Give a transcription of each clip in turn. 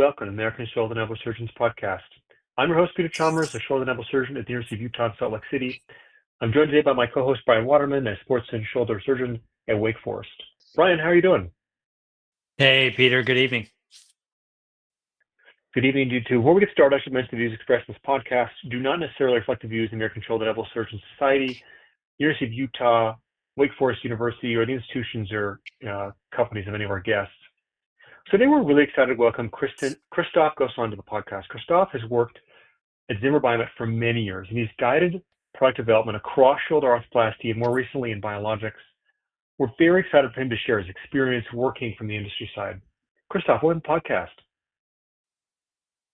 welcome to American Shoulder and Elbow Surgeons podcast. I'm your host, Peter Chalmers, a shoulder and elbow surgeon at the University of Utah in Salt Lake City. I'm joined today by my co-host, Brian Waterman, a sports and shoulder surgeon at Wake Forest. Brian, how are you doing? Hey, Peter. Good evening. Good evening to you too. Before we get started, I should mention the views expressed in this podcast do not necessarily reflect the views of the American Shoulder and Elbow Surgeons Society, University of Utah, Wake Forest University, or the institutions or companies of any of our guests. So today we're really excited to welcome Kristoff Goson to the podcast. Kristoff has worked at Zimmer-Biomet for many years, and he's guided product development across shoulder arthroplasty and more recently in biologics. We're very excited for him to share his experience working from the industry side. Kristoff, welcome to the podcast.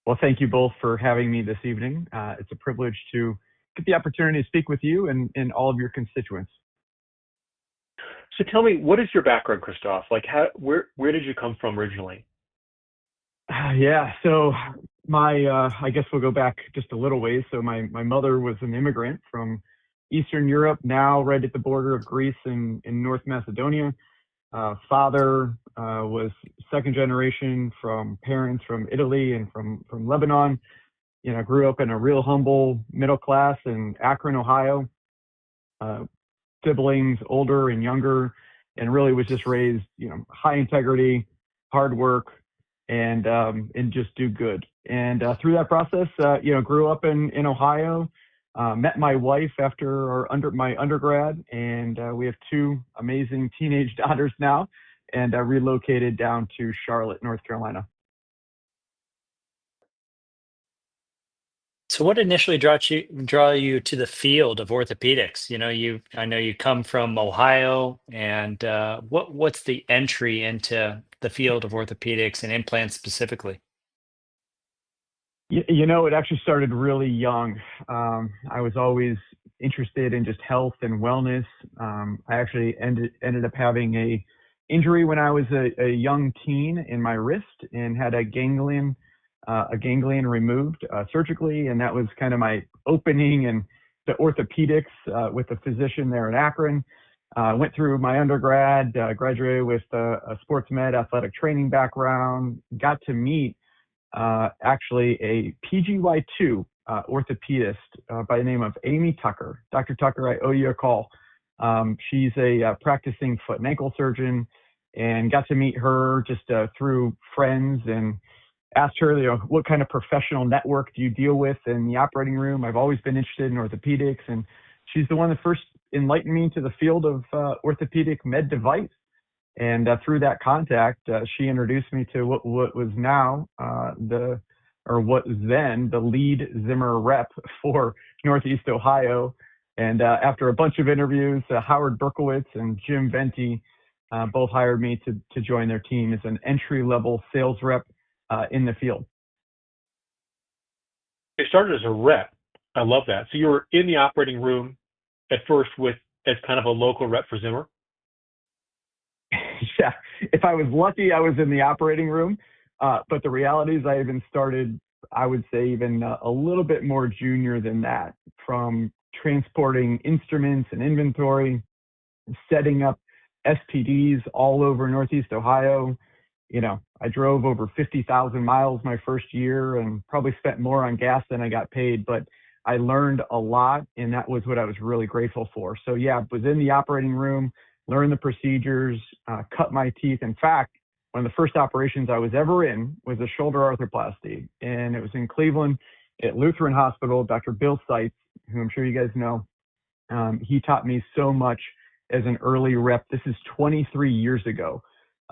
Well, thank you both for having me this evening. It's a privilege to get the opportunity to speak with you and all of your constituents. So tell me, what is your background, Kristoff? Where did you come from originally? So I guess we'll go back just a little ways. So my mother was an immigrant from Eastern Europe, now right at the border of Greece and in North Macedonia. Father was second generation from parents from Italy and from Lebanon. Grew up in a real humble middle class in Akron, Ohio. Siblings, older and younger, and really was just raised, high integrity, hard work, and just do good. And through that process, grew up in Ohio. Met my wife after my undergrad, and we have two amazing teenage daughters now, and relocated down to Charlotte, North Carolina. So, what initially draw you to the field of orthopedics? I know you come from Ohio, and what's the entry into the field of orthopedics and implants specifically? It actually started really young. I was always interested in just health and wellness. I actually ended up having a injury when I was a young teen in my wrist and had a ganglion removed surgically, and that was kind of my opening into orthopedics with a physician there in Akron. Went through my undergrad, graduated with a sports med athletic training background, got to meet actually a PGY2 orthopedist by the name of Amy Tucker. Dr. Tucker, I owe you a call. She's a practicing foot and ankle surgeon, and got to meet her just through friends and asked her, what kind of professional network do you deal with in the operating room? I've always been interested in orthopedics, and she's the one that first enlightened me to the field of orthopedic med device. And through that contact, she introduced me to what was now what was then the lead Zimmer rep for Northeast Ohio. And after a bunch of interviews, Howard Berkowitz and Jim Venti both hired me to join their team as an entry-level sales rep in the field. You started as a rep. I love that. So you were in the operating room at first as kind of a local rep for Zimmer? Yeah, if I was lucky, I was in the operating room. But the reality is I even started, I would say, even a little bit more junior than that, from transporting instruments and inventory, setting up SPDs all over Northeast Ohio. I drove over 50,000 miles my first year and probably spent more on gas than I got paid, but I learned a lot, and that was what I was really grateful for. So yeah, was in the operating room, learned the procedures, cut my teeth. In fact, one of the first operations I was ever in was a shoulder arthroplasty, and it was in Cleveland at Lutheran Hospital. Dr. Bill Seitz, who I'm sure you guys know, he taught me so much as an early rep. This is 23 years ago.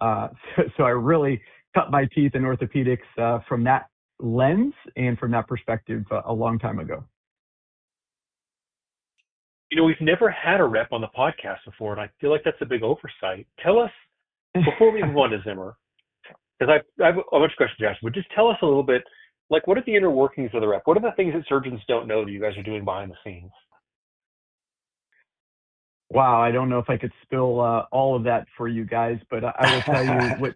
So I really cut my teeth in orthopedics from that lens and from that perspective a long time ago. We've never had a rep on the podcast before, and I feel like that's a big oversight. Tell us, before we move on to Zimmer, because I have a bunch of questions to ask, but just tell us a little bit, what are the inner workings of the rep? What are the things that surgeons don't know that you guys are doing behind the scenes? Wow, I don't know if I could spill all of that for you guys, but I will tell you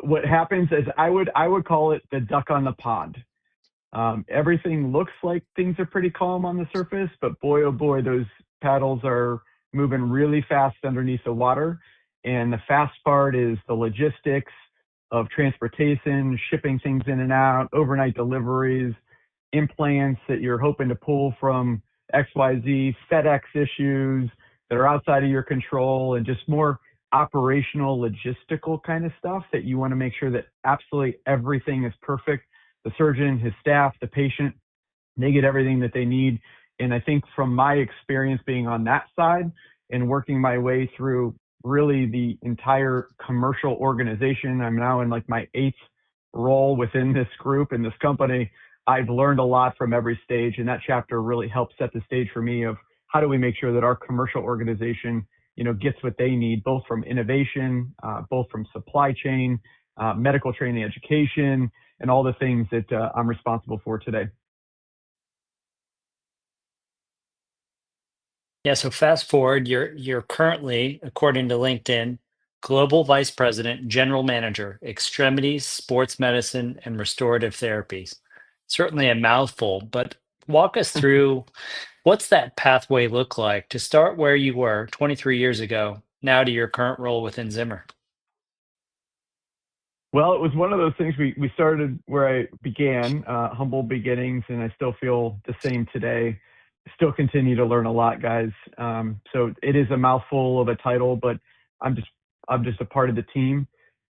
what happens is I would call it the duck on the pond. Everything looks like things are pretty calm on the surface, but boy, oh boy, those paddles are moving really fast underneath the water. And the fast part is the logistics of transportation, shipping things in and out, overnight deliveries, implants that you're hoping to pull from XYZ, FedEx issues that are outside of your control, and just more operational, logistical kind of stuff that you want to make sure that absolutely everything is perfect. The surgeon, his staff, the patient, they get everything that they need. And I think from my experience being on that side and working my way through really the entire commercial organization, I'm now in like my 8th role within this group in this company. I've learned a lot from every stage, and that chapter really helped set the stage for me of how do we make sure that our commercial organization, gets what they need, both from innovation, both from supply chain, medical training, education, and all the things that I'm responsible for today. Yeah, so fast forward, you're currently, according to LinkedIn, Global Vice President, General Manager, Extremities, Sports Medicine, and Restorative Therapies. Certainly a mouthful, but walk us through what's that pathway look like to start where you were 23 years ago, now to your current role within Zimmer? Well, it was one of those things we started where I began, humble beginnings, and I still feel the same today. Still continue to learn a lot, guys. So it is a mouthful of a title, but I'm just a part of the team.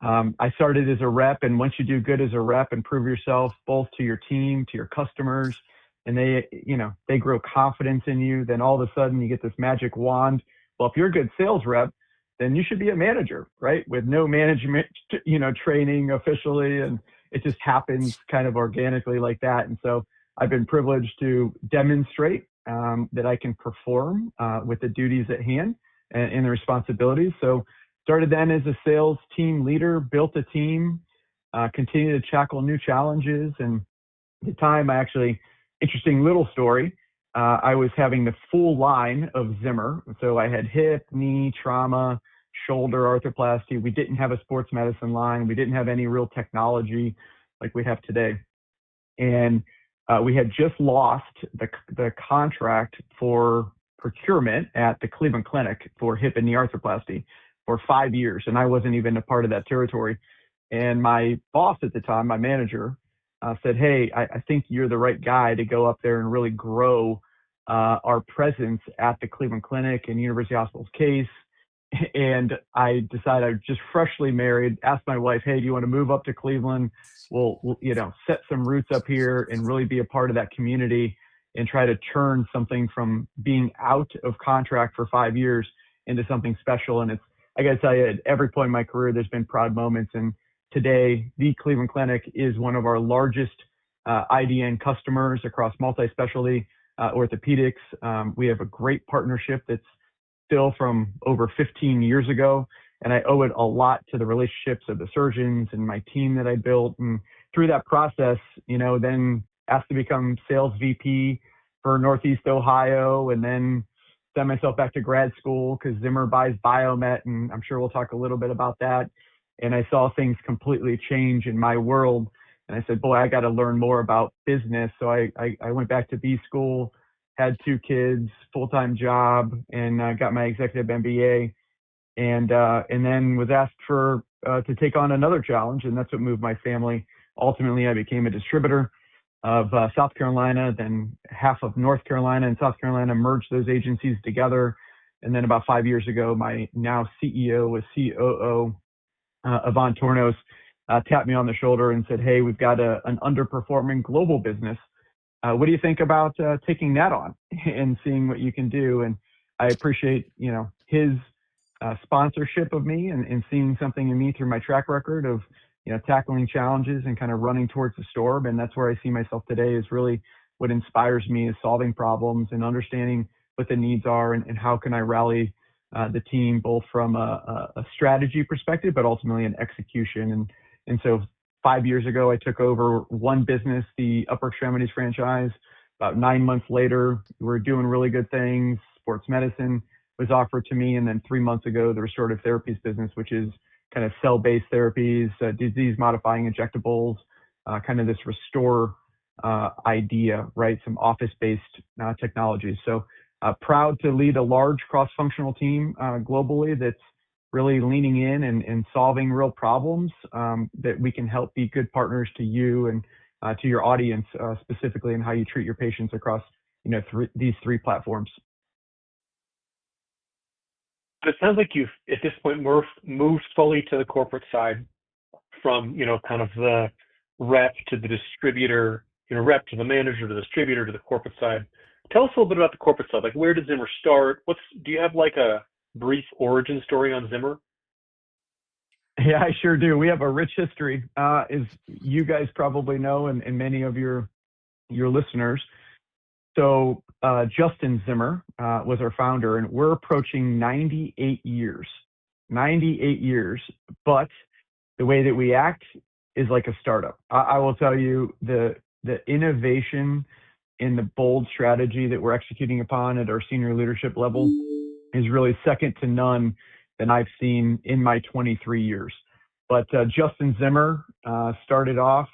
I started as a rep, and once you do good as a rep and prove yourself both to your team, to your customers, and they grow confidence in you, then all of a sudden you get this magic wand. Well, if you're a good sales rep, then you should be a manager, right? With no management, training officially, and it just happens kind of organically like that. And so I've been privileged to demonstrate that I can perform with the duties at hand and the responsibilities. So started then as a sales team leader, built a team, continued to tackle new challenges. And at the time, interesting little story, I was having the full line of Zimmer. So I had hip, knee, trauma, shoulder arthroplasty. We didn't have a sports medicine line. We didn't have any real technology like we have today. And we had just lost the contract for procurement at the Cleveland Clinic for hip and knee arthroplasty for 5 years. And I wasn't even a part of that territory. And my boss at the time, my manager, said, "Hey, I think you're the right guy to go up there and really grow our presence at the Cleveland Clinic and University Hospital's case." And I decided, I was just freshly married, asked my wife, "Hey, do you want to move up to Cleveland? We'll set some roots up here and really be a part of that community and try to turn something from being out of contract for 5 years into something special." And I got to tell you, at every point in my career, there's been proud moments. And today, the Cleveland Clinic is one of our largest IDN customers across multi-specialty orthopedics. We have a great partnership that's still from over 15 years ago. And I owe it a lot to the relationships of the surgeons and my team that I built. And through that process, then asked to become sales VP for Northeast Ohio, and then sent myself back to grad school because Zimmer buys Biomet. And I'm sure we'll talk a little bit about that. And I saw things completely change in my world. And I said, boy, I got to learn more about business. So I went back to B school, had 2 kids, full-time job, and got my executive MBA, and then was asked to take on another challenge, and that's what moved my family. Ultimately, I became a distributor of South Carolina, then half of North Carolina and South Carolina, merged those agencies together, and then about 5 years ago, my now CEO was COO, Yvonne Tornos, tapped me on the shoulder and said, "Hey, we've got an underperforming global business. What do you think about taking that on and seeing what you can do?" And I appreciate, his sponsorship of me and seeing something in me through my track record of, tackling challenges and kind of running towards the storm. And that's where I see myself today, is really what inspires me, is solving problems and understanding what the needs are and how can I rally the team, both from a strategy perspective, but ultimately an execution. And so 5 years ago, I took over one business, the upper extremities franchise. About 9 months later, we were doing really good things. Sports medicine was offered to me. And then 3 months ago, the restorative therapies business, which is kind of cell-based therapies, disease-modifying injectables, kind of this restore idea, right? Some office-based technologies. So proud to lead a large cross-functional team globally that's really leaning in and solving real problems, that we can help be good partners to you and to your audience, specifically in how you treat your patients across these three platforms. But it sounds like you've at this point moved fully to the corporate side, from kind of the rep to the distributor, rep to the manager to the distributor to the corporate side. Tell us a little bit about the corporate side. Like, where did Zimmer start? Do you have like a brief origin story on Zimmer? Yeah, I sure do. We have a rich history, as you guys probably know, and many of your listeners. So Justin Zimmer was our founder, and we're approaching 98 years. 98 years, but the way that we act is like a startup. I will tell you, the innovation and the bold strategy that we're executing upon at our senior leadership level is really second to none than I've seen in my 23 years. But Justin Zimmer started off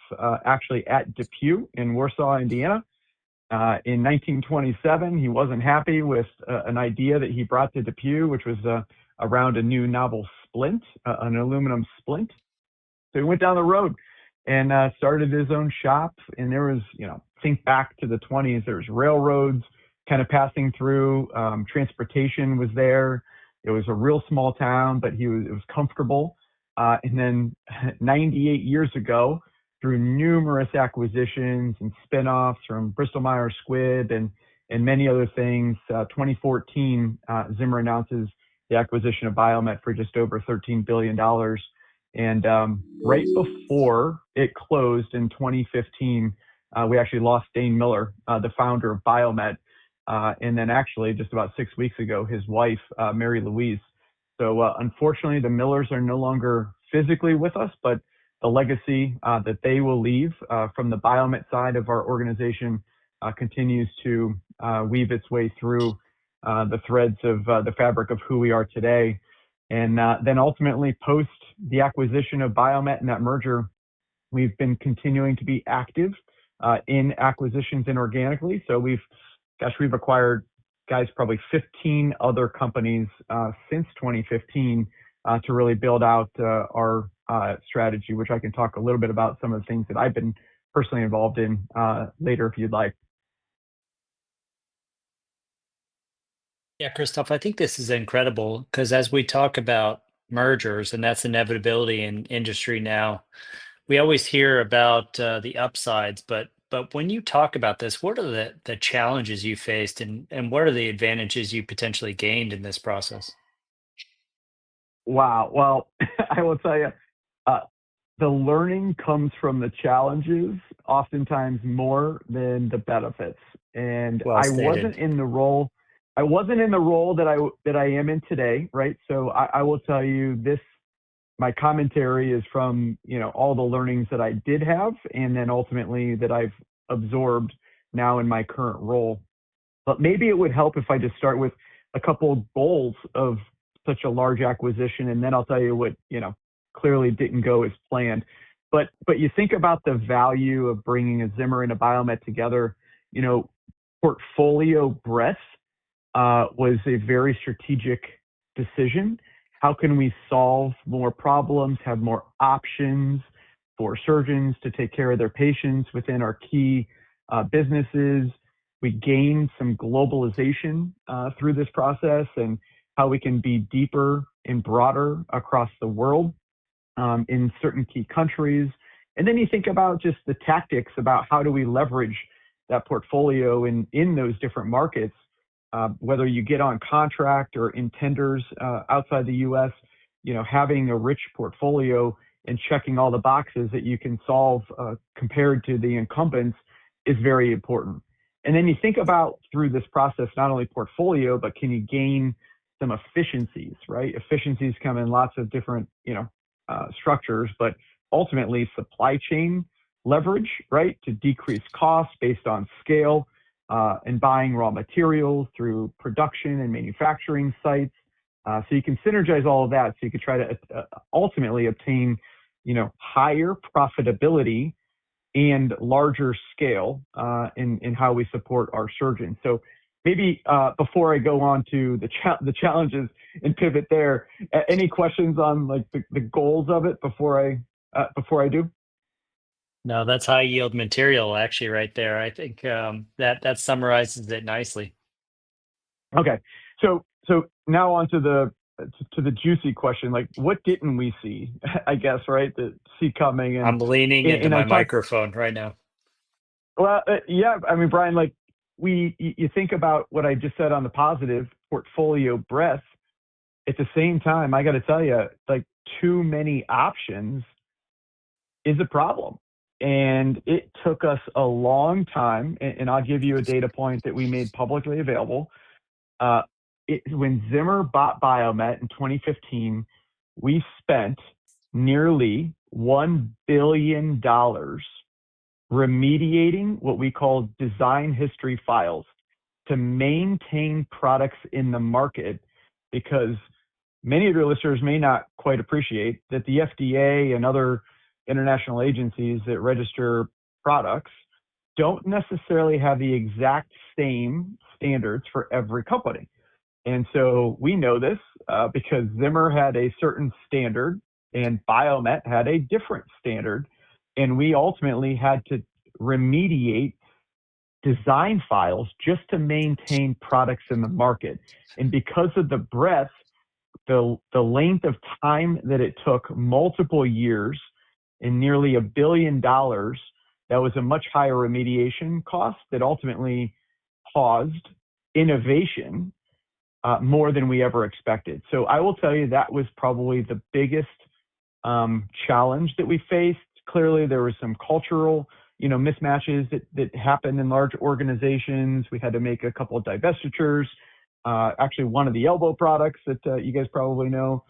actually at DePuy in Warsaw, Indiana. In 1927, he wasn't happy with an idea that he brought to DePuy, which was around a new novel splint, an aluminum splint. So he went down the road and started his own shop. And there was, think back to the 20s, there was railroads kind of passing through. Transportation was there. It was a real small town, but it was comfortable. And then 98 years ago, through numerous acquisitions and spinoffs from Bristol Myers Squibb and many other things, 2014, Zimmer announces the acquisition of Biomet for just over $13 billion. And right before it closed in 2015, we actually lost Dane Miller, the founder of Biomet. And then actually just about 6 weeks ago, his wife, Mary Louise. So unfortunately, the Millers are no longer physically with us, but the legacy that they will leave from the Biomet side of our organization continues to weave its way through the threads of the fabric of who we are today. And then ultimately, post the acquisition of Biomet and that merger, we've been continuing to be active in acquisitions inorganically. So we've acquired, guys, probably 15 other companies since 2015 to really build out our strategy, which I can talk a little bit about some of the things that I've been personally involved in later if you'd like. Yeah, Kristoff, I think this is incredible because as we talk about mergers, and that's inevitability in industry now, we always hear about the upsides, but when you talk about this, what are the challenges you faced, and what are the advantages you potentially gained in this process? Wow. Well, I will tell you, the learning comes from the challenges, oftentimes more than the benefits. And Well I stated. wasn't in the role. I wasn't in the role that I am in today, right? So I will tell you this. My commentary is from all the learnings that I did have, and then ultimately that I've absorbed now in my current role. But maybe it would help if I just start with a couple of goals of such a large acquisition, and then I'll tell you what clearly didn't go as planned. But you think about the value of bringing a Zimmer and a Biomet together. Portfolio breadth was a very strategic decision. How can we solve more problems, have more options for surgeons to take care of their patients within our key businesses? We gain some globalization through this process, and how we can be deeper and broader across the world in certain key countries. And then you think about just the tactics about how do we leverage that portfolio in those different markets, whether you get on contract or in tenders outside the U.S., having a rich portfolio and checking all the boxes that you can solve compared to the incumbents is very important. And then you think about through this process, not only portfolio, but can you gain some efficiencies, right? Efficiencies come in lots of different, structures, but ultimately supply chain leverage, right? To decrease costs based on scale and buying raw materials through production and manufacturing sites. So you can synergize all of that. So you can try to ultimately obtain, higher profitability and larger scale in how we support our surgeons. So maybe before I go on to the challenges and pivot there, any questions on like the goals of it before I do? No, that's high yield material actually right there. I think that summarizes it nicely. Okay, so now on to the juicy question, like what didn't we see? I guess, right, the see coming, I'm leaning into and I my talked. microphone right now. Well, yeah, I mean, Brian, like you think about what I just said on the positive portfolio breadth. At the same time, I got to tell you, like too many options is a problem. And it took us a long time, and I'll give you a data point that we made publicly available. Uh, when Zimmer bought Biomet in 2015, we spent nearly $1 billion remediating what we call design history files to maintain products in the market, because many of your listeners may not quite appreciate that the FDA and other international agencies that register products don't necessarily have the exact same standards for every company. And so we know this because Zimmer had a certain standard and Biomet had a different standard. And we ultimately had to remediate design files just to maintain products in the market. And because of the breadth, the length of time that it took, multiple years and nearly $1 billion, that was a much higher remediation cost that ultimately caused innovation more than we ever expected. So I will tell you that was probably the biggest challenge that we faced. Clearly, there was some cultural, mismatches that happened in large organizations. We had to make a couple of divestitures. Actually, one of the elbow products that you guys probably know,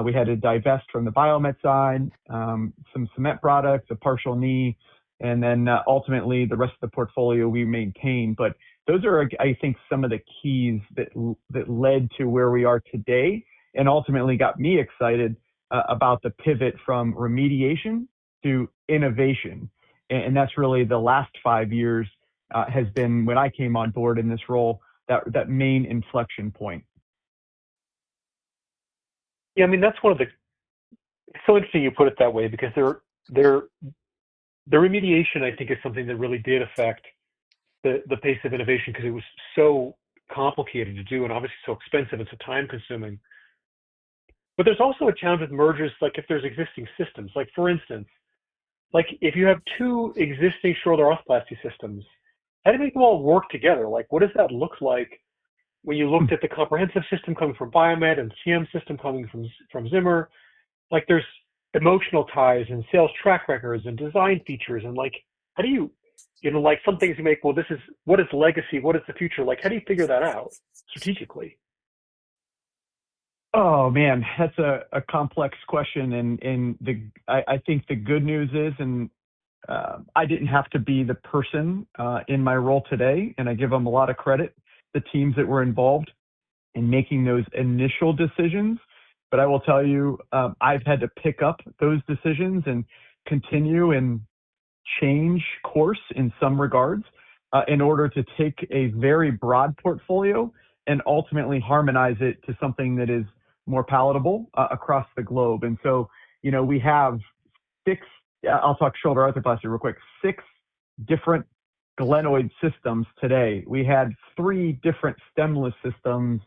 we had to divest from the Biomet side, some cement products, a partial knee, and then ultimately the rest of the portfolio we maintain. But those are, I think, some of the keys that led to where we are today, and ultimately got me excited about the pivot from remediation to innovation. And that's really the last 5 years has been, when I came on board in this role, that main inflection point. Yeah, I mean that's one of the. It's so interesting you put it that way, because the remediation, I think, is something that really did affect the pace of innovation, because it was so complicated to do and obviously so expensive and so time consuming. But there's also a challenge with mergers, like if there's existing systems. Like for instance, like if you have two existing shoulder arthroplasty systems, how do you make them all work together? Like what does that look like when you looked at the comprehensive system coming from Biomet and the CM system coming from Zimmer? Like there's emotional ties and sales track records and design features, and like how do you, like some things you make, well, this is what is legacy, what is the future, like how do you figure that out strategically? Oh man, that's a complex question, and I think the good news is, and I didn't have to be the person in my role today, and I give them a lot of credit, the teams that were involved in making those initial decisions. But I will tell you, I've had to pick up those decisions and continue and change course in some regards in order to take a very broad portfolio and ultimately harmonize it to something that is more palatable across the globe. And so, we have six, I'll talk shoulder arthroplasty real quick, six different glenoid systems today. We had three different stemless systems,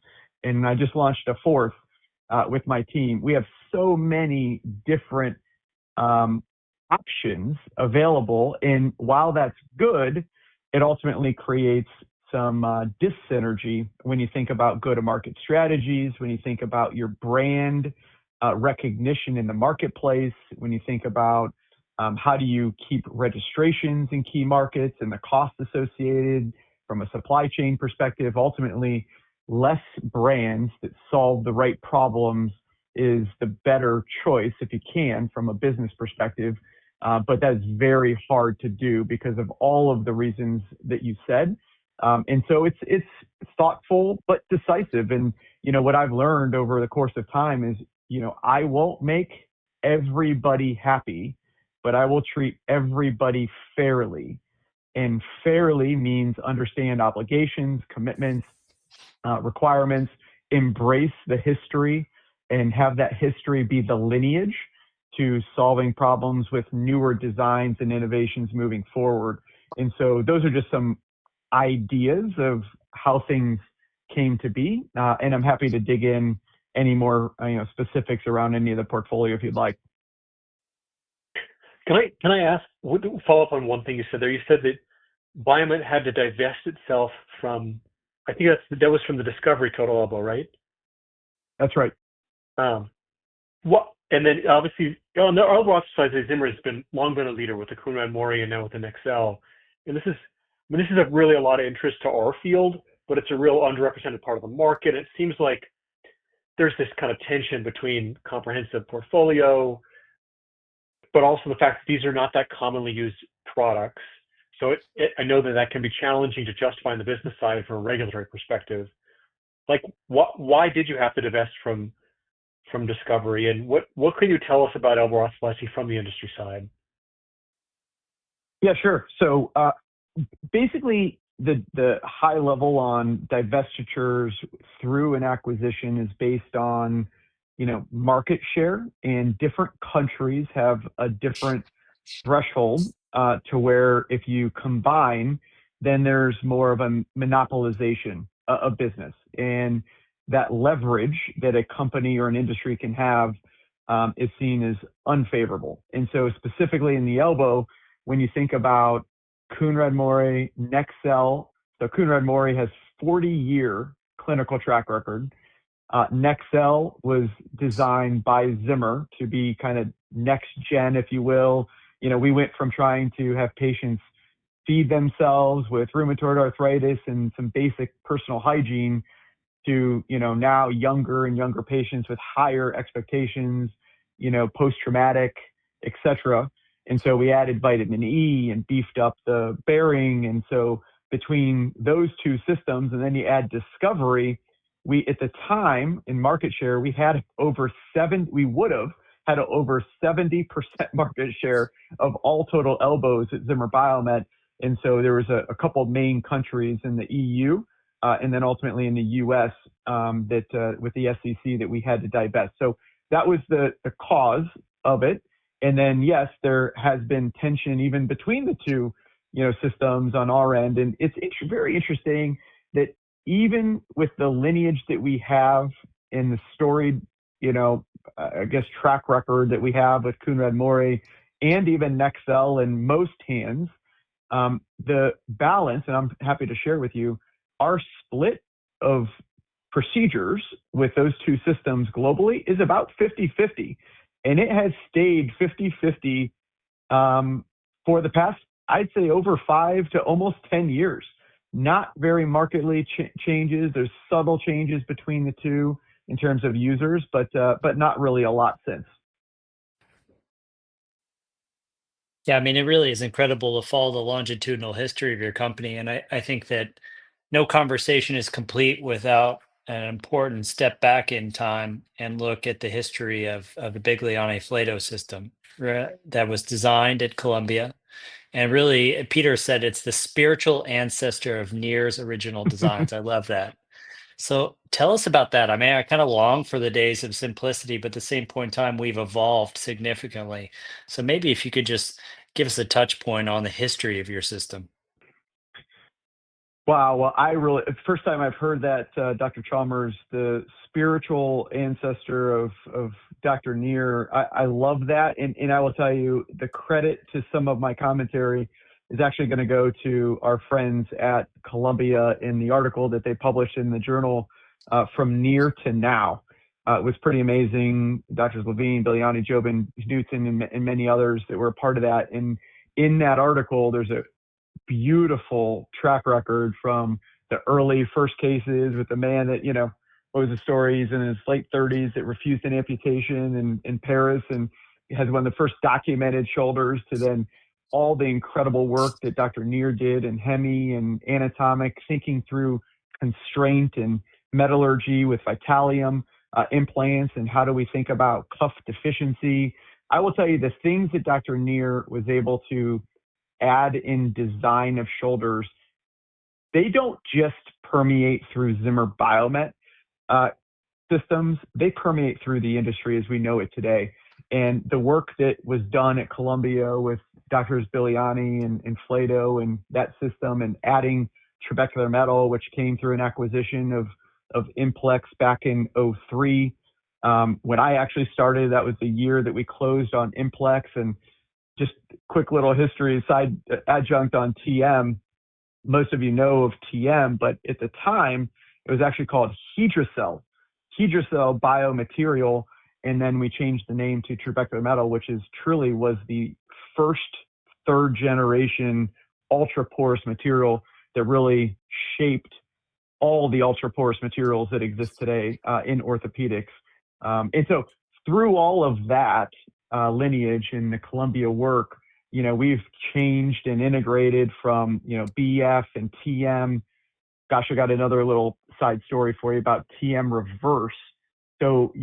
and I just launched a fourth with my team. We have so many different options available, and while that's good, it ultimately creates some dyssynergy when you think about go-to-market strategies, when you think about your brand recognition in the marketplace, when you think about how do you keep registrations in key markets and the costs associated from a supply chain perspective. Ultimately, less brands that solve the right problems is the better choice if you can from a business perspective. But that's very hard to do because of all of the reasons that you said. And so it's thoughtful but decisive. And what I've learned over the course of time is, I won't make everybody happy, but I will treat everybody fairly. And fairly means understand obligations, commitments, requirements, embrace the history, and have that history be the lineage to solving problems with newer designs and innovations moving forward. And so those are just some ideas of how things came to be. And I'm happy to dig in any more specifics around any of the portfolio if you'd like. Can I ask, follow up on one thing you said there? You said that Biomet had to divest itself from, I think that was from the Discovery total elbow, right? That's right. And then obviously on the elbow side, Zimmer has long been a leader with the Kunrad Mori and now with the Nexel. And this is really a lot of interest to our field, but it's a real underrepresented part of the market. It seems like there's this kind of tension between comprehensive portfolio, but also the fact that these are not that commonly used products. So I know that can be challenging to justify in the business side from a regulatory perspective. Like, why did you have to divest from Discovery, and what can you tell us about elbow arthroplasty from the industry side? Yeah, sure. So basically, the high level on divestitures through an acquisition is based on market share, and different countries have a different threshold to where if you combine, then there's more of a monopolization of business. And that leverage that a company or an industry can have is seen as unfavorable. And so specifically in the elbow, when you think about Kunrad Mori, Nexel, so Kunrad Mori has 40-year clinical track record. Nexel was designed by Zimmer to be kind of next gen, if you will. We went from trying to have patients feed themselves with rheumatoid arthritis and some basic personal hygiene to, now younger and younger patients with higher expectations, post-traumatic, et cetera. And so we added vitamin E and beefed up the bearing. And so between those two systems, and then you add Discovery, at the time in market share, we would have had over 70% market share of all total elbows at Zimmer-Biomet. And so there was a couple of main countries in the EU and then ultimately in the US that with the SEC that we had to divest. So that was the cause of it. And then, yes, there has been tension even between the two, systems on our end. And it's very interesting that even with the lineage that we have in the storied, track record that we have with Kunrad Mori and even Nexel in most hands, the balance, and I'm happy to share with you, our split of procedures with those two systems globally is about 50-50. And it has stayed 50-50 for the past, I'd say, over 5 to almost 10 years. Not very markedly changes. There's subtle changes between the two in terms of users, but not really a lot since. Yeah, I mean, it really is incredible to follow the longitudinal history of your company. And I think that no conversation is complete without an important step back in time and look at the history of the Biglione-Flato system that was designed at Columbia. And really, Peter said it's the spiritual ancestor of Near's original designs. I love that. So tell us about that. I mean, I kind of long for the days of simplicity, but at the same point in time, we've evolved significantly. So maybe if you could just give us a touch point on the history of your system. Wow. Well, first time I've heard that, Dr. Chalmers, the spiritual ancestor of Dr. Near. I love that. And I will tell you, the credit to some of my commentary is actually going to go to our friends at Columbia in the article that they published in the journal, From Near to Now. It was pretty amazing. Drs. Levine, Biliani, Jobin, Knudsen, and many others that were a part of that. And in that article, there's a beautiful track record from the early first cases with the man that, what was the story? He's in his late 30s that refused an amputation in Paris and has one of the first documented shoulders, to then all the incredible work that Dr. Near did in hemi and anatomic, thinking through constraint and metallurgy with Vitalium implants, and how do we think about cuff deficiency. I will tell you the things that Dr. Near was able to add in design of shoulders, they don't just permeate through Zimmer-Biomet systems, they permeate through the industry as we know it today. And the work that was done at Columbia with Drs. Biliani and Flato and that system, and adding trabecular metal, which came through an acquisition of Implex back in '03. When I actually started, that was the year that we closed on Implex. And just quick little history, side adjunct on TM. Most of you know of TM, but at the time, it was actually called Hydrocell biomaterial. And then we changed the name to trabecular metal, which truly was the first third generation ultra porous material that really shaped all the ultra porous materials that exist today in orthopedics. And so through all of that lineage and the Columbia work, we've changed and integrated from, BF and TM. Gosh, I got another little side story for you about TM Reverse. So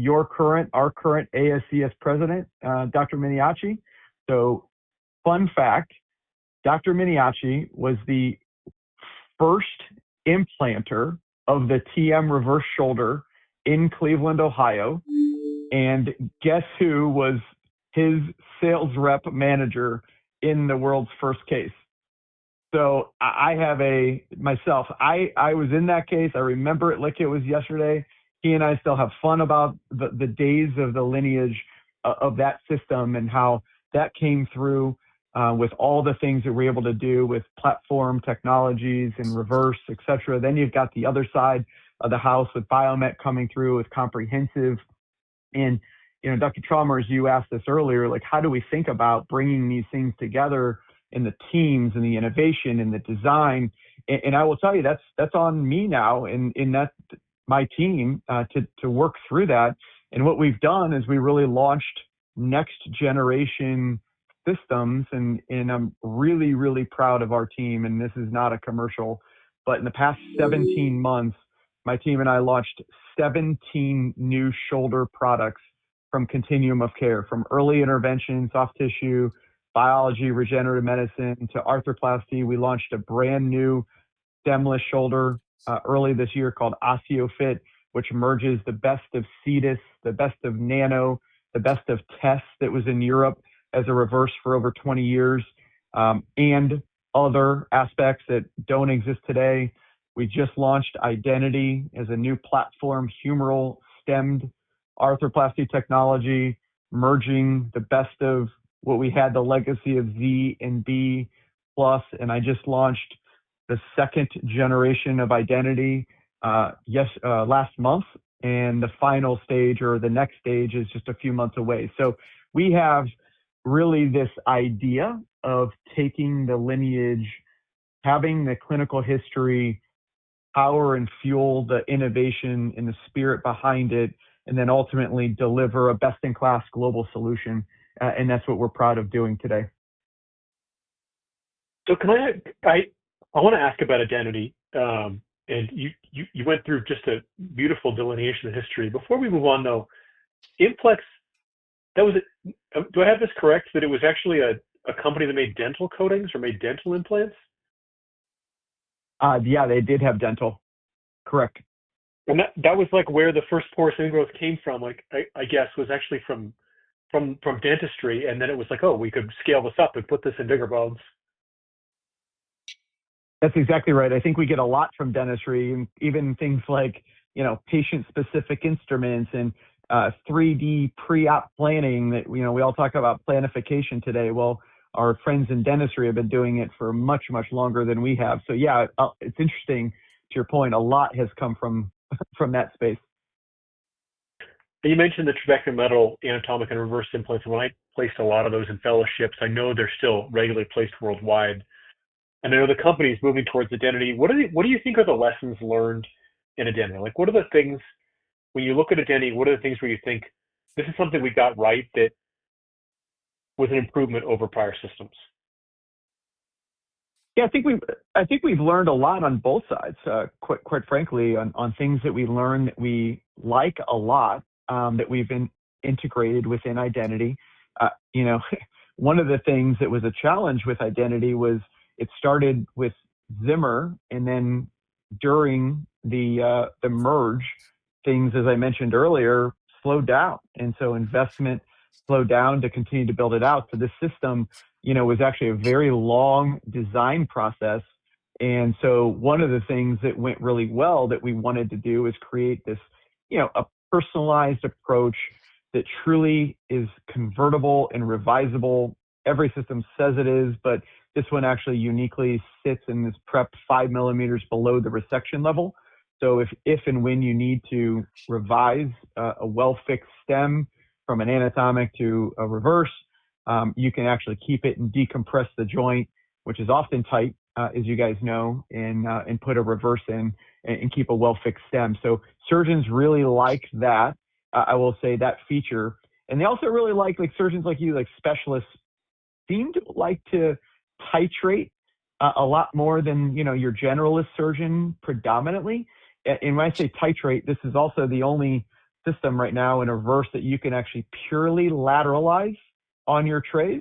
our current ASES president, Dr. Miniaci. So fun fact, Dr. Miniaci was the first implanter of the TM Reverse shoulder in Cleveland, Ohio. And guess who was his sales rep manager in the world's first case? So I have I was in that case. I remember it like it was yesterday. He and I still have fun about the days of the lineage of that system and how that came through with all the things that we're able to do with platform technologies and reverse, et cetera. Then you've got the other side of the house with Biomet coming through with comprehensive. And, Dr. Chalmers, you asked this earlier, like, how do we think about bringing these things together in the teams and the innovation and the design? And I will tell you, that's on me now in that my team to work through that. And what we've done is we really launched next generation systems, and I'm really, really proud of our team. And this is not a commercial, but in the past 17 months, my team and I launched 17 new shoulder products from continuum of care, from early intervention, soft tissue, biology, regenerative medicine, to arthroplasty. We launched a brand new stemless shoulder early this year called OsteoFit, which merges the best of Cetus, the best of Nano, the best of Test that was in Europe as a reverse for over 20 years, and other aspects that don't exist today. We just launched Identity as a new platform, humeral stemmed arthroplasty technology, merging the best of what we had, the legacy of Z and B plus. And I just launched the second generation of Identity last month. And the final stage, or the next stage, is just a few months away. So we have really this idea of taking the lineage, having the clinical history, power and fuel the innovation and the spirit behind it, and then ultimately deliver a best-in-class global solution. And that's what we're proud of doing today. So I want to ask about Identity. And you went through just a beautiful delineation of history. Before we move on, though, Implex, do I have this correct, that it was actually a company that made dental coatings or made dental implants? Yeah, they did have dental. Correct. And that was like where the first porous ingrowth came from, like I guess was actually from dentistry, and then it was like, oh, we could scale this up and put this in bigger bones. That's exactly right. I think we get a lot from dentistry, and even things like, patient-specific instruments and 3D pre-op planning that, we all talk about planification today. Well, our friends in dentistry have been doing it for much, much longer than we have. So yeah, it's interesting. To your point, a lot has come from that space. You mentioned the trabecular metal anatomic and reverse implants. When I placed a lot of those in fellowships, I know they're still regularly placed worldwide. And I know the company is moving towards Identity. What do you think are the lessons learned in Identity? Like, what are the things, when you look at Identity, what are the things where you think this is something we got right that was an improvement over prior systems? Yeah, I think we've learned a lot on both sides. Quite frankly, on things that we learn that we like a lot, that we've been integrated within Identity. one of the things that was a challenge with identity was it started with Zimmer, and then during the merge, things, as I mentioned earlier, slowed down, and so investment slowed down to continue to build it out. So this system, was actually a very long design process. And so one of the things that went really well that we wanted to do is create this, a personalized approach that truly is convertible and revisable. Every system says it is, but this one actually uniquely sits and is prepped 5 millimeters below the resection level. So if and when you need to revise a well-fixed stem from an anatomic to a reverse, you can actually keep it and decompress the joint, which is often tight, as you guys know, and put a reverse in and keep a well-fixed stem. So surgeons really like that. I will say that feature. And they also really like surgeons like you, like specialists, seem to like to titrate a lot more than, your generalist surgeon predominantly. And when I say titrate, this is also the only system right now in a reverse that you can actually purely lateralize on your trays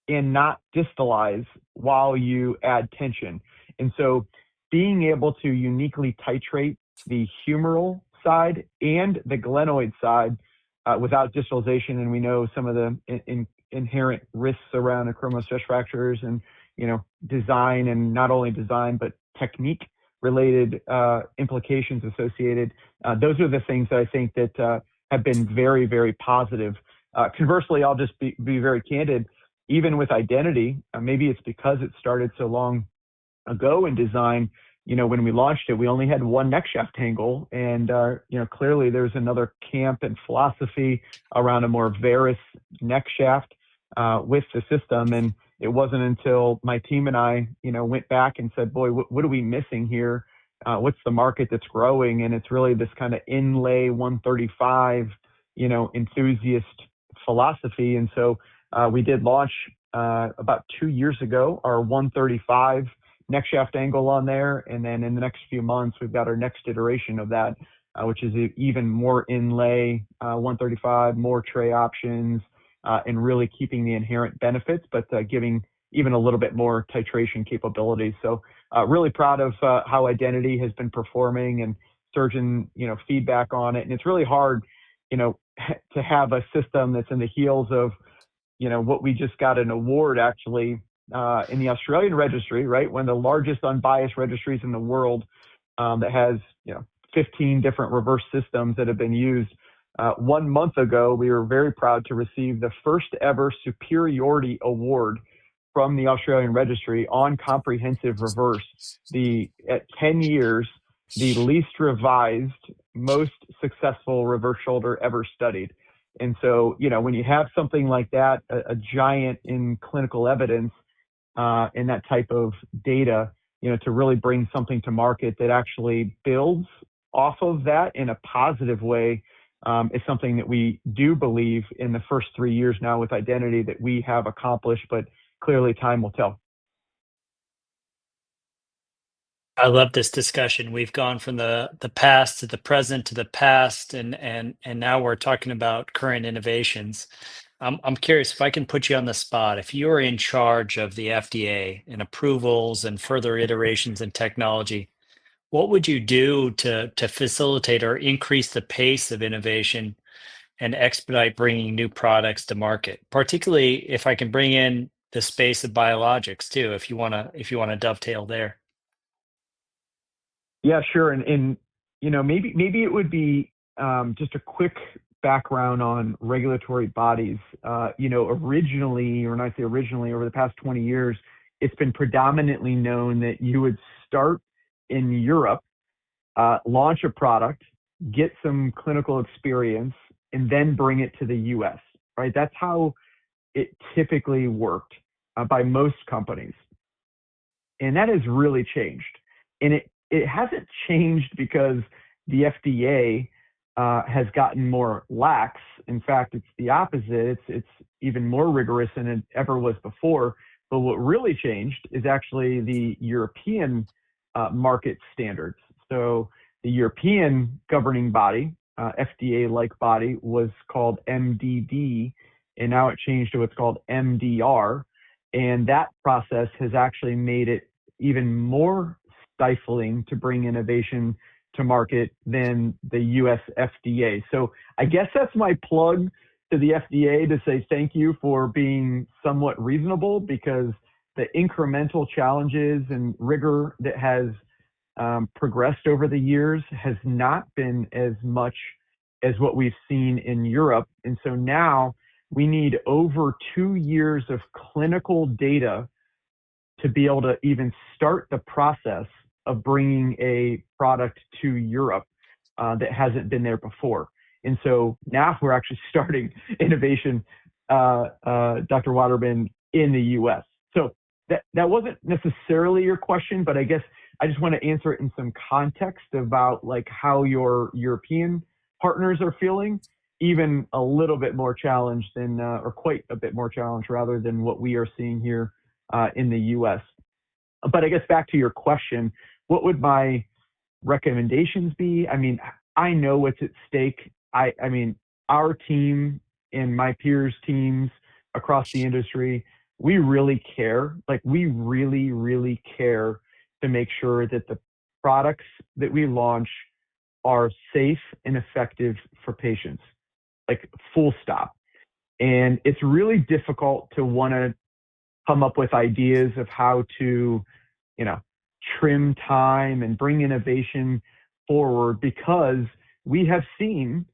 and not distalize while you add tension. And so being able to uniquely titrate the humeral side and the glenoid side without distalization, and we know some of the inherent risks around acromial stress fractures and, design, and not only design, but technique related implications associated. Those are the things that I think that have been very, very positive. Conversely, I'll just be very candid. Even with identity, maybe it's because it started so long ago in design. When we launched it, we only had one neck shaft angle, and clearly there's another camp and philosophy around a more varus neck shaft with the system. And it wasn't until my team and I, went back and said, boy, what are we missing here? What's the market that's growing? And it's really this kind of inlay 135, enthusiast philosophy. And so we did launch about 2 years ago our 135 neck shaft angle on there. And then in the next few months, we've got our next iteration of that, which is even more inlay 135, more tray options, and really keeping the inherent benefits, but giving even a little bit more titration capabilities. So really proud of how identity has been performing and surgeon, feedback on it. And it's really hard, to have a system that's in the heels of, what we just got an award actually in the Australian registry, right? One of the largest unbiased registries in the world that has, 15 different reverse systems that have been used. 1 month ago, we were very proud to receive the first ever superiority award from the Australian registry on comprehensive reverse. At 10 years, the least revised, most successful reverse shoulder ever studied. And so, when you have something like that, a giant in clinical evidence, and that type of data, to really bring something to market that actually builds off of that in a positive way, is something that we do believe in the first 3 years now with identity that we have accomplished, but clearly time will tell. I love this discussion. We've gone from the past to the present to the past, and now we're talking about current innovations. I'm curious if I can put you on the spot. If you're in charge of the FDA and approvals and further iterations in technology, what would you do to facilitate or increase the pace of innovation and expedite bringing new products to market? Particularly if I can bring in the space of biologics too, if you want to dovetail there. Yeah, sure. And maybe it would be just a quick background on regulatory bodies. Originally, or when I say originally, over the past 20 years, it's been predominantly known that you would start in Europe, launch a product, get some clinical experience, and then bring it to the US, right? That's how it typically worked by most companies. And that has really changed. And it hasn't changed because the FDA has gotten more lax. In fact, it's the opposite. It's even more rigorous than it ever was before. But what really changed is actually the European market standards. So the European governing body, FDA-like body, was called MDD. and now it changed to what's called MDR. And that process has actually made it even more stifling to bring innovation to market than the US FDA. So I guess that's my plug to the FDA to say thank you for being somewhat reasonable, because the incremental challenges and rigor that has progressed over the years has not been as much as what we've seen in Europe. And so now we need over 2 years of clinical data to be able to even start the process of bringing a product to Europe that hasn't been there before. And so now we're actually starting innovation, Dr. Waterman, in the US. So that wasn't necessarily your question, but I guess I just want to answer it in some context about like how your European partners are feeling, even a little bit more challenged than, or quite a bit more challenged rather than what we are seeing here in the US. But I guess back to your question, what would my recommendations be? I mean, I know what's at stake. I mean, our team and my peers' teams across the industry, we really care. Like, we really, really care to make sure that the products that we launch are safe and effective for patients, like full stop. And it's really difficult to want to come up with ideas of how to, you know, trim time and bring innovation forward, because we have seen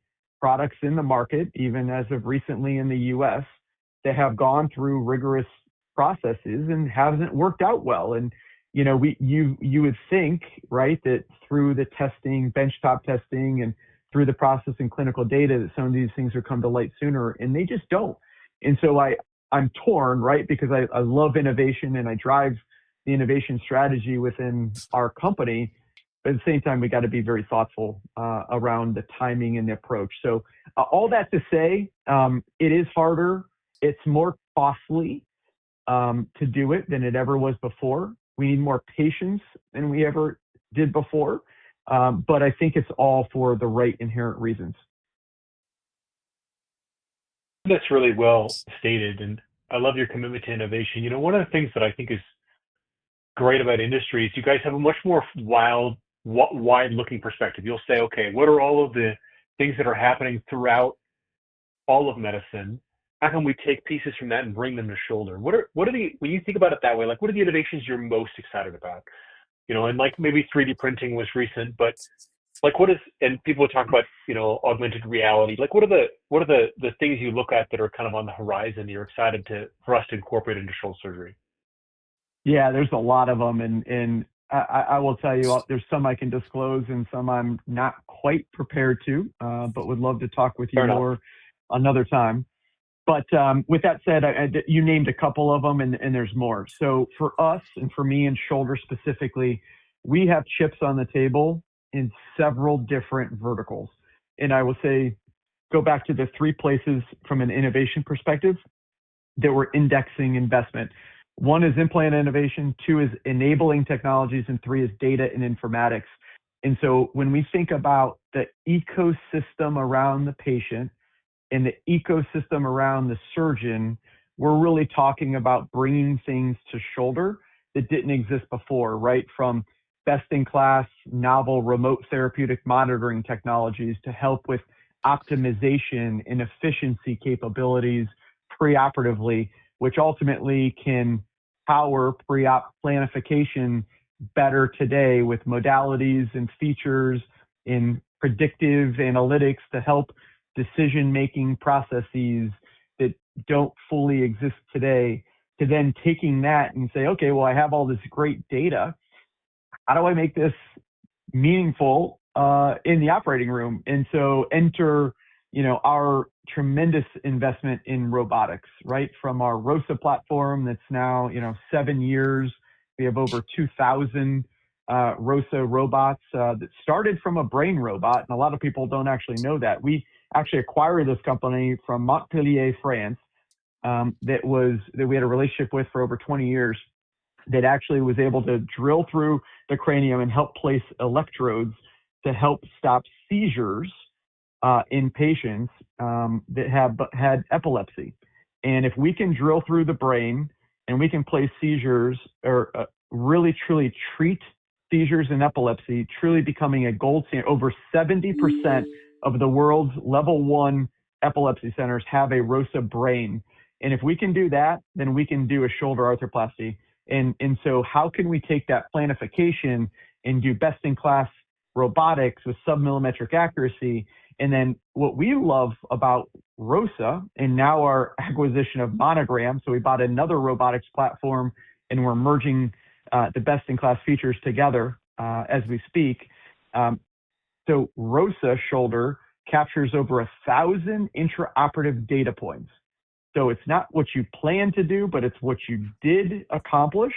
products in the market, even as of recently in the US, that have gone through rigorous processes and hasn't worked out well. And you know, you would think, right, that through the testing, benchtop testing, and through the process and clinical data, that some of these things would come to light sooner, and they just don't. And so I'm torn, right, because I love innovation and I drive the innovation strategy within our company. But at the same time, we got to be very thoughtful around the timing and the approach. So all that to say, it is harder. It's more costly to do it than it ever was before. We need more patience than we ever did before. But I think it's all for the right inherent reasons. That's really well stated, and I love your commitment to innovation. You know, one of the things that I think is great about industry is you guys have a much more wide-looking perspective. You'll say, okay, what are all of the things that are happening throughout all of medicine? How can we take pieces from that and bring them to shoulder? What are the, when you think about it that way, like what are the innovations you're most excited about? You know, and like maybe 3D printing was recent, but like what is, and people talk about, you know, augmented reality. Like what are the things you look at that are kind of on the horizon you're excited for us to incorporate into shoulder surgery? Yeah, there's a lot of them, and I will tell you, there's some I can disclose and some I'm not quite prepared to, but would love to talk with you more another time. But with that said, you named a couple of them, and there's more. So for us, and for me in shoulder specifically, we have chips on the table in several different verticals. And I will say, go back to the 3 places from an innovation perspective that we're indexing investment. 1 is implant innovation, 2 is enabling technologies, and 3 is data and informatics. And so when we think about the ecosystem around the patient and the ecosystem around the surgeon, we're really talking about bringing things to shoulder that didn't exist before, right? From best-in-class, novel remote therapeutic monitoring technologies to help with optimization and efficiency capabilities preoperatively, which ultimately can power pre-op planification better today with modalities and features in predictive analytics to help decision-making processes that don't fully exist today, to then taking that and say, okay, well, I have all this great data. How do I make this meaningful in the operating room? And so enter, you know, our tremendous investment in robotics, right? From our ROSA platform that's now, you know, 7 years. We have over 2,000 ROSA robots that started from a brain robot, and a lot of people don't actually know that. We actually acquired this company from Montpellier, France, that we had a relationship with for over 20 years, that actually was able to drill through the cranium and help place electrodes to help stop seizures in patients that have had epilepsy. And if we can drill through the brain and we can place seizures or really truly treat seizures and epilepsy, truly becoming a gold standard, over 70% of the world's level 1 epilepsy centers have a ROSA brain. And if we can do that, then we can do a shoulder arthroplasty. And so how can we take that planification and do best-in-class robotics with sub-millimetric accuracy? And then what we love about ROSA and now our acquisition of Monogram, so we bought another robotics platform and we're merging the best-in-class features together as we speak. So ROSA shoulder captures over 1,000 intraoperative data points. So it's not what you plan to do, but it's what you did accomplish.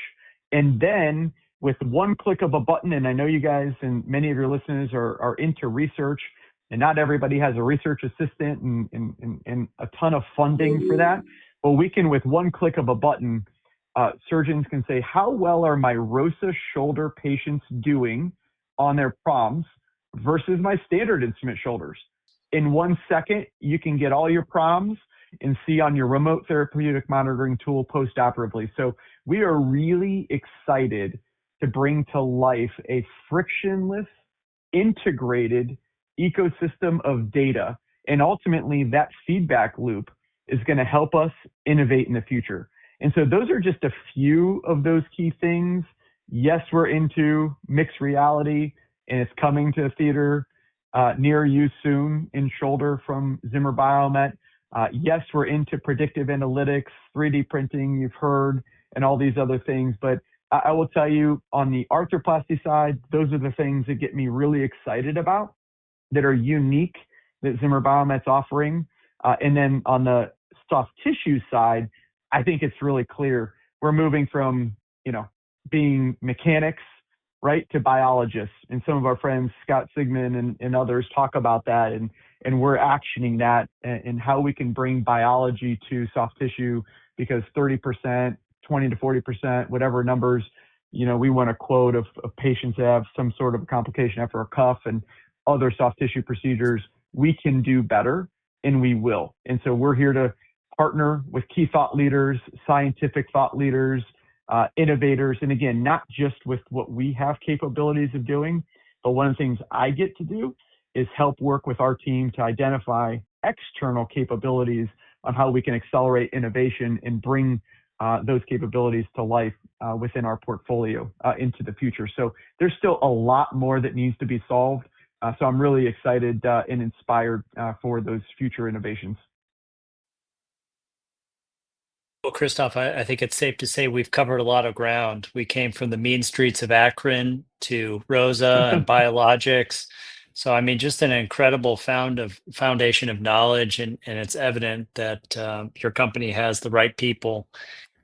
And then with one click of a button, and I know you guys and many of your listeners are into research, and not everybody has a research assistant and a ton of funding for that. But we can, with one click of a button, surgeons can say, how well are my ROSA shoulder patients doing on their PROMs versus my standard instrument shoulders? In 1 second, you can get all your PROMs and see on your remote therapeutic monitoring tool post-operatively. So we are really excited to bring to life a frictionless, integrated ecosystem of data. And ultimately, that feedback loop is going to help us innovate in the future. And so those are just a few of those key things. Yes, we're into mixed reality, and it's coming to a theater near you soon in shoulder from Zimmer-Biomet. Yes, we're into predictive analytics, 3D printing, you've heard, and all these other things. But I will tell you, on the arthroplasty side, those are the things that get me really excited about, that are unique, that Zimmer-Biomet's offering. And then on the soft tissue side, I think it's really clear. We're moving from, being mechanics, right, to biologists. And some of our friends, Scott Sigmund and others, talk about that. And we're actioning that and how we can bring biology to soft tissue, because 30%, 20 to 40%, whatever numbers, we want to quote of patients that have some sort of complication after a cuff and other soft tissue procedures, we can do better, and we will. And so we're here to partner with key thought leaders, scientific thought leaders, innovators. And again, not just with what we have capabilities of doing, but one of the things I get to do is help work with our team to identify external capabilities on how we can accelerate innovation and bring those capabilities to life within our portfolio into the future. So there's still a lot more that needs to be solved. So I'm really excited and inspired for those future innovations. Well, Kristoff, I think it's safe to say we've covered a lot of ground. We came from the mean streets of Akron to Rosa and biologics. So, I mean, just an incredible foundation of knowledge, and it's evident that your company has the right people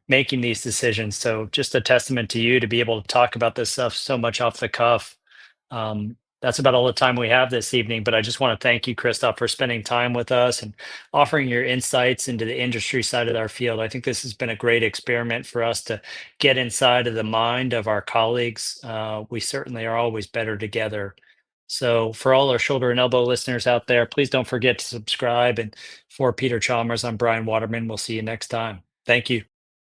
making these decisions. So, just a testament to you to be able to talk about this stuff so much off the cuff. That's about all the time we have this evening, but I just want to thank you, Kristoff, for spending time with us and offering your insights into the industry side of our field. I think this has been a great experiment for us to get inside of the mind of our colleagues. We certainly are always better together. So, for all our shoulder and elbow listeners out there, please don't forget to subscribe. And for Peter Chalmers, I'm Brian Waterman. We'll see you next time. Thank you.